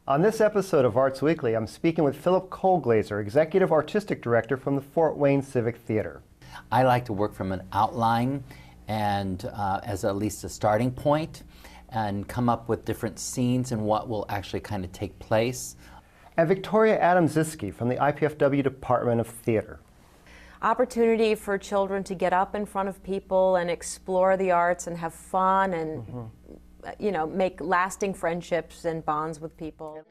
On this episode of Arts Weekly, I'm speaking with Phillip Colglazier, Executive Artistic Director from the Fort Wayne Civic Theatre. I like to work from an outline and as at least a starting point and come up with different scenes and what will actually kind of take place. And Victoria Adams-Ziske from the IPFW Department of Theatre. Opportunity for children to get up in front of people and explore the arts and have fun and you know, make lasting friendships and bonds with people.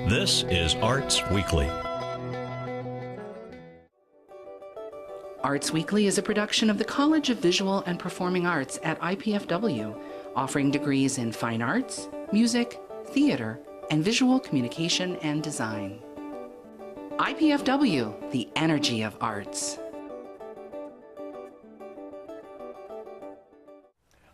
This is Arts Weekly. Arts Weekly is a production of the College of Visual and Performing Arts at IPFW, offering degrees in fine arts, music, theater, and visual communication and design. IPFW, the energy of arts.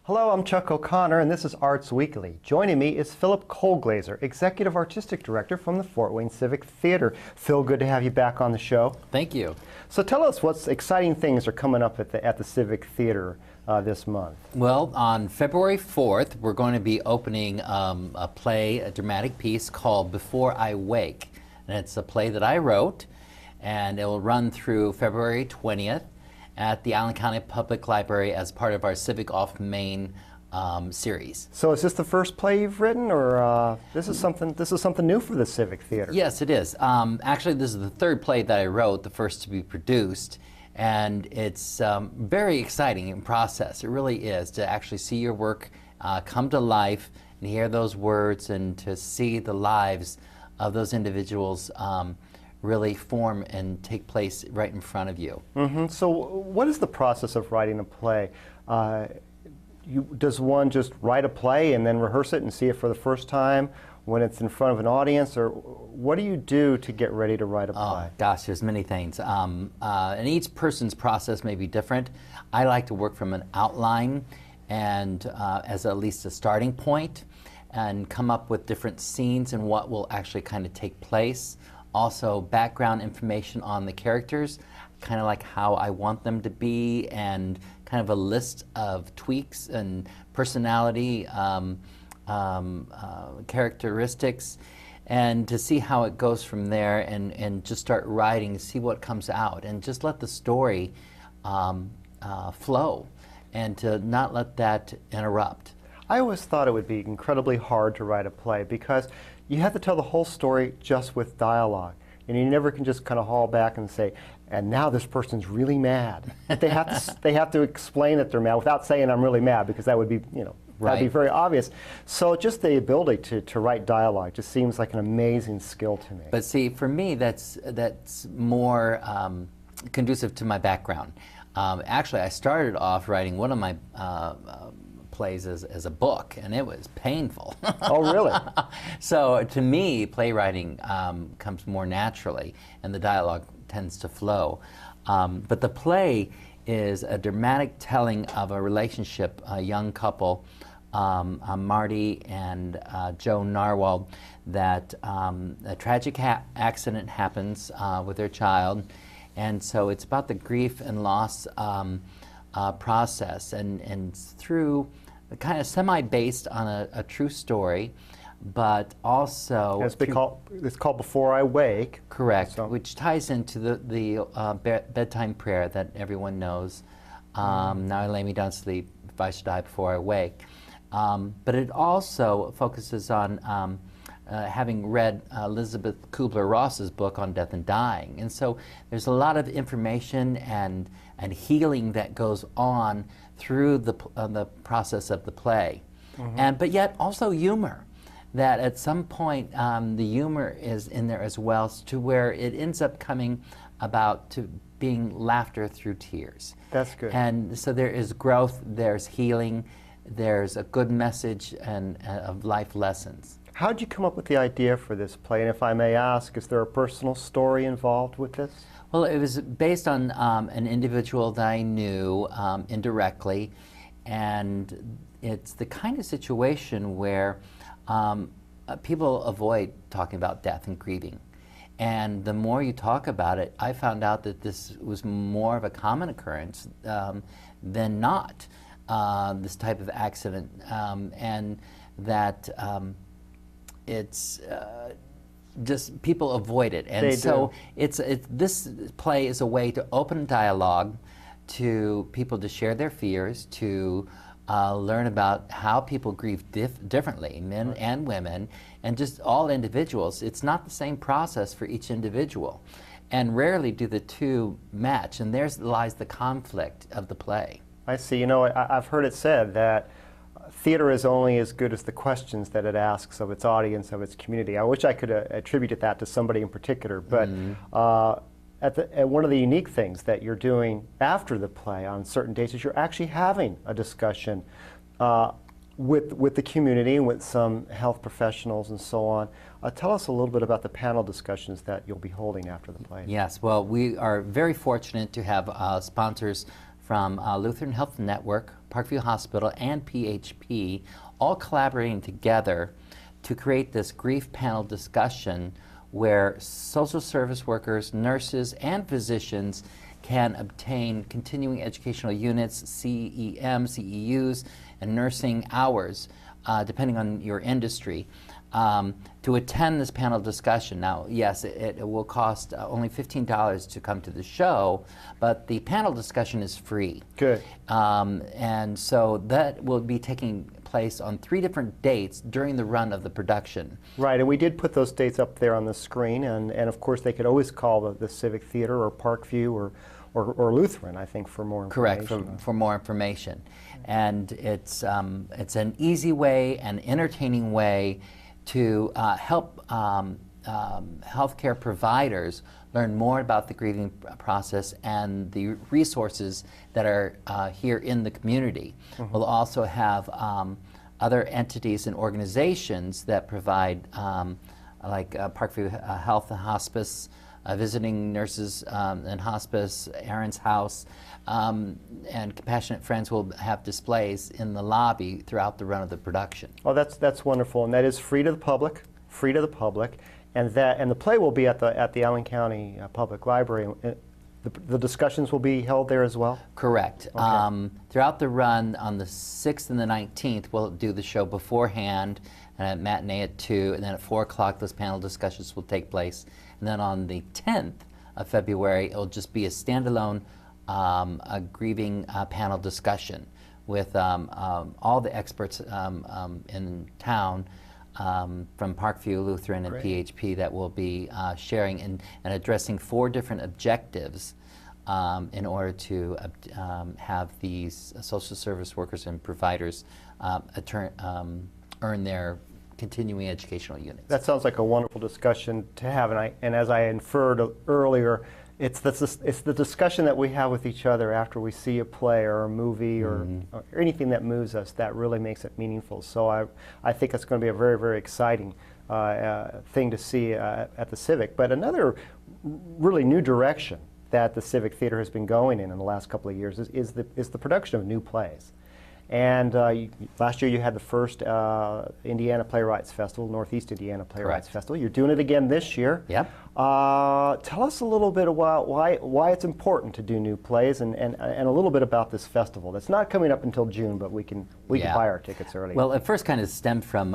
Hello, I'm Chuck O'Connor, and this is Arts Weekly. Joining me is Phillip Colglazier, Executive Artistic Director from the Fort Wayne Civic Theatre. Phil, good to have you back on the show. Thank you. So tell us what exciting things are coming up at the Civic Theatre this month. Well, on February 4th, we're going to be opening a play, a dramatic piece called Before I Wake. And it's a play that I wrote, and it will run through February 20th at the Allen County Public Library as part of our Civic Off Main series. So is this the first play you've written, or this is something new for the Civic Theatre? Yes, it is. Actually, this is the third play that I wrote, the first to be produced. And it's very exciting in process. It really is, to actually see your work come to life and hear those words and to see the lives of those individuals really form and take place right in front of you. So what is the process of writing a play? Does one just write a play and then rehearse it and see it for the first time when it's in front of an audience, or what do you do to get ready to write a play? Oh, gosh, there's many things. And each person's process may be different. I like to work from an outline and as at least a starting point and come up with different scenes and what will actually kind of take place. Also, background information on the characters, kind of like how I want them to be, and kind of a list of tweaks and personality characteristics, and to see how it goes from there, and just start writing, see what comes out, and just let the story flow, and to not let that interrupt. I always thought it would be incredibly hard to write a play because you have to tell the whole story just with dialogue, and you never can just kind of haul back and say, and now this person's really mad. They have to explain that they're mad without saying I'm really mad, because that would be, you know, that'd be very obvious. So just the ability to write dialogue just seems like an amazing skill to me. But see, for me, that's more conducive to my background. Actually, I started off writing one of my plays as a book, and it was painful. Oh, really? So to me, playwriting comes more naturally, and the dialogue tends to flow. But the play is a dramatic telling of a relationship, a young couple, Marty and Joe Narwhal, that a tragic accident happens with their child, and so it's about the grief and loss process, and through kind of semi-based on a true story, but also it's called Before I Wake. Correct, so, which ties into the bedtime prayer that everyone knows. Now I lay me down to sleep, if I should die before I wake. But it also focuses on having read Elizabeth Kubler-Ross's book on death and dying. And so there's a lot of information and healing that goes on through the process of the play. But yet also humor. That at some point the humor is in there as well, to where it ends up coming about to being laughter through tears. That's good. And so there is growth, there's healing, there's a good message and of life lessons. How did you come up with the idea for this play? And if I may ask, is there a personal story involved with this? Well, it was based on an individual that I knew indirectly, and it's the kind of situation where people avoid talking about death and grieving. And the more you talk about it, I found out that this was more of a common occurrence than not, this type of accident, and that it's just people avoid it. And They so do. this play is a way to open dialogue to people to share their fears, to learn about how people grieve differently, men and women, and just all individuals. It's not the same process for each individual, and rarely do the two match, and there lies the conflict of the play. I see. You know, I've heard it said that theater is only as good as the questions that it asks of its audience, of its community. I wish I could attribute that to somebody in particular, but one of the unique things that you're doing after the play on certain dates is you're actually having a discussion with the community and with some health professionals and so on. Tell us a little bit about the panel discussions that you'll be holding after the play. Yes, well, we are very fortunate to have sponsors from Lutheran Health Network, Parkview Hospital, and PHP all collaborating together to create this grief panel discussion where social service workers, nurses, and physicians can obtain continuing educational units, CEM, CEUs, and nursing hours, depending on your industry, to attend this panel discussion. Now, yes, it will cost only $15 to come to the show, but the panel discussion is free. Good. And so that will be taking place on 3 different dates during the run of the production. Right, and we did put those dates up there on the screen, and of course they could always call the Civic Theater or Parkview or Lutheran, I think, for more information. Correct, for more information. And it's an easy way, an entertaining way to help healthcare providers learn more about the grieving process and the resources that are here in the community. We'll also have other entities and organizations that provide, like Parkview Health and Hospice, visiting nurses and hospice, Aaron's House, and Compassionate Friends will have displays in the lobby throughout the run of the production. Oh, that's wonderful, and that is free to the public, and the play will be at the Allen County Public Library. The discussions will be held there as well? Correct. Okay. Throughout the run, on the 6th and the 19th, we'll do the show beforehand, and at matinee at 2, and then at 4 o'clock those panel discussions will take place. And then on the 10th of February, it'll just be a standalone a grieving panel discussion with all the experts in town from Parkview, Lutheran, and Great. PHP that will be sharing and addressing 4 different objectives in order to have these social service workers and providers earn their continuing educational units. That sounds like a wonderful discussion to have, and as I inferred earlier, it's the discussion that we have with each other after we see a play or a movie or anything that moves us that really makes it meaningful. So I think it's going to be a very, very exciting thing to see at the Civic. But another really new direction that the Civic Theater has been going in the last couple of years is the production of new plays. And last year you had the first Indiana Playwrights Festival, Northeast Indiana Playwrights Correct. Festival. You're doing it again this year. Yep. Tell us a little bit about why it's important to do new plays and a little bit about this festival. That's not coming up until June, but we can buy our tickets early. Well, it first kind of stemmed from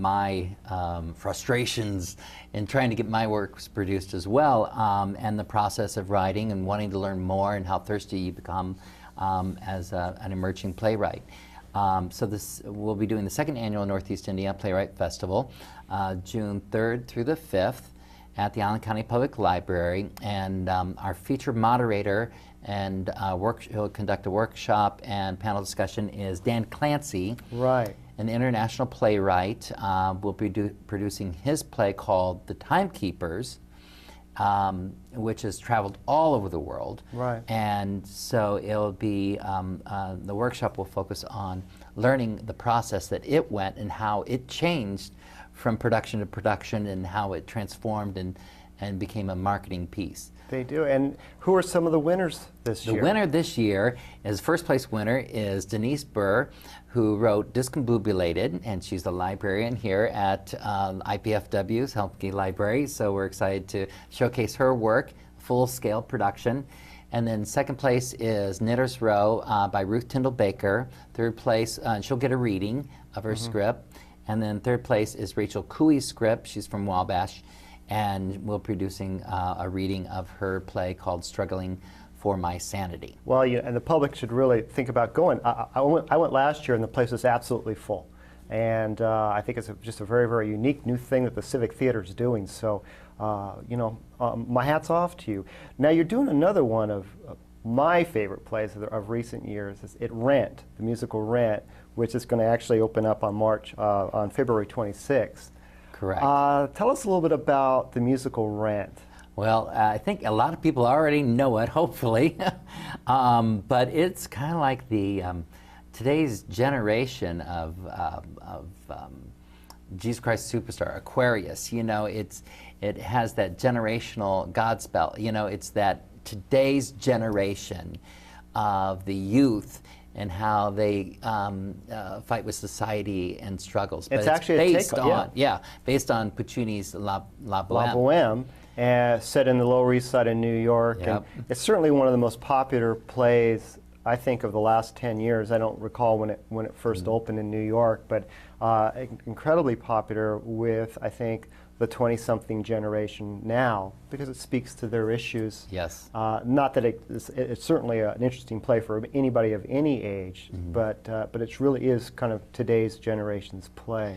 my frustrations in trying to get my works produced as well, and the process of writing and wanting to learn more and how thirsty you become as an emerging playwright. So we'll be doing the 2nd annual Northeast Indiana Playwright Festival, June 3rd through the 5th at the Allen County Public Library, and our featured moderator and he'll conduct a workshop and panel discussion is Dan Clancy, right. an international playwright. Will be producing his play called The Timekeepers, which has traveled all over the world. Right. And so it'll be, the workshop will focus on learning the process that it went and how it changed from production to production and how it transformed and and became a marketing piece. They do. And who are some of the winners this The year? winner this year is, first place winner is Denise Burr, who wrote Discombobulated, and she's the librarian here at IPFW's Helmke Library, so we're excited to showcase her work, full-scale production. And then second place is Knitter's Row by Ruth Tyndall Baker. Third place, she'll get a reading of her script. And then third place is Rachel Cooey's script. She's from Wabash, and we're producing a reading of her play called Struggling for My Sanity. Well, and the public should really think about going. I went last year, and the place was absolutely full. And I think it's just a very, very unique new thing that the Civic Theater is doing. So, my hat's off to you. Now, you're doing another one of my favorite plays of recent years. Is Rent, the musical Rent, which is going to actually open up on February 26th. Correct. Tell us a little bit about the musical Rent. Well, I think a lot of people already know it, hopefully, but it's kind of like the today's generation of Jesus Christ Superstar, Aquarius. You know, it has that generational Godspell. You know, it's that today's generation of the youth and how they fight with society and struggles. It's But actually based a take on based on Puccini's La La Boheme. Boheme, set in the Lower East Side of New York. Yep. And it's certainly one of the most popular plays, I think, of the last 10 years. I don't recall when it first opened in New York, but incredibly popular with, I think, the 20-something generation now, because it speaks to their issues. Yes. Not that it's certainly an interesting play for anybody of any age, but it really is kind of today's generation's play.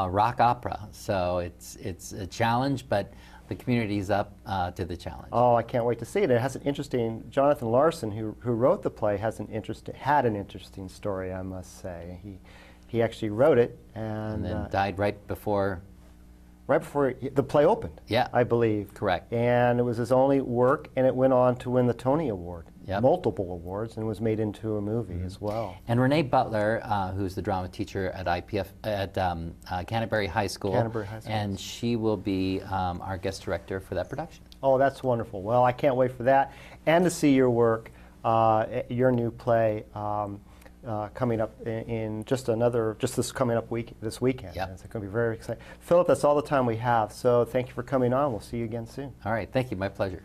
Rock opera, so it's a challenge, but the community's up to the challenge. Oh, I can't wait to see it. It has an interesting, Jonathan Larson, who wrote the play, had an interesting story, I must say. He actually wrote it and then died right before the play opened. Yeah. I believe. Correct. And it was his only work, and it went on to win the Tony Award, Yep. multiple awards, and was made into a movie as well. And Renee Butler, who's the drama teacher at Canterbury High School, Canterbury High School. and she will be our guest director for that production. Oh, that's wonderful. Well, I can't wait for that, and to see your work, your new play. Coming up in just this coming up this weekend. Yep. It's going to be very exciting. Philip, that's all the time we have, so thank you for coming on. We'll see you again soon. All right, thank you, my pleasure.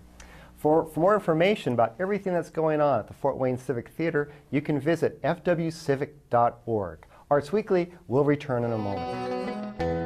For more information about everything that's going on at the Fort Wayne Civic Theater, you can visit fwcivic.org. Arts Weekly will return in a moment.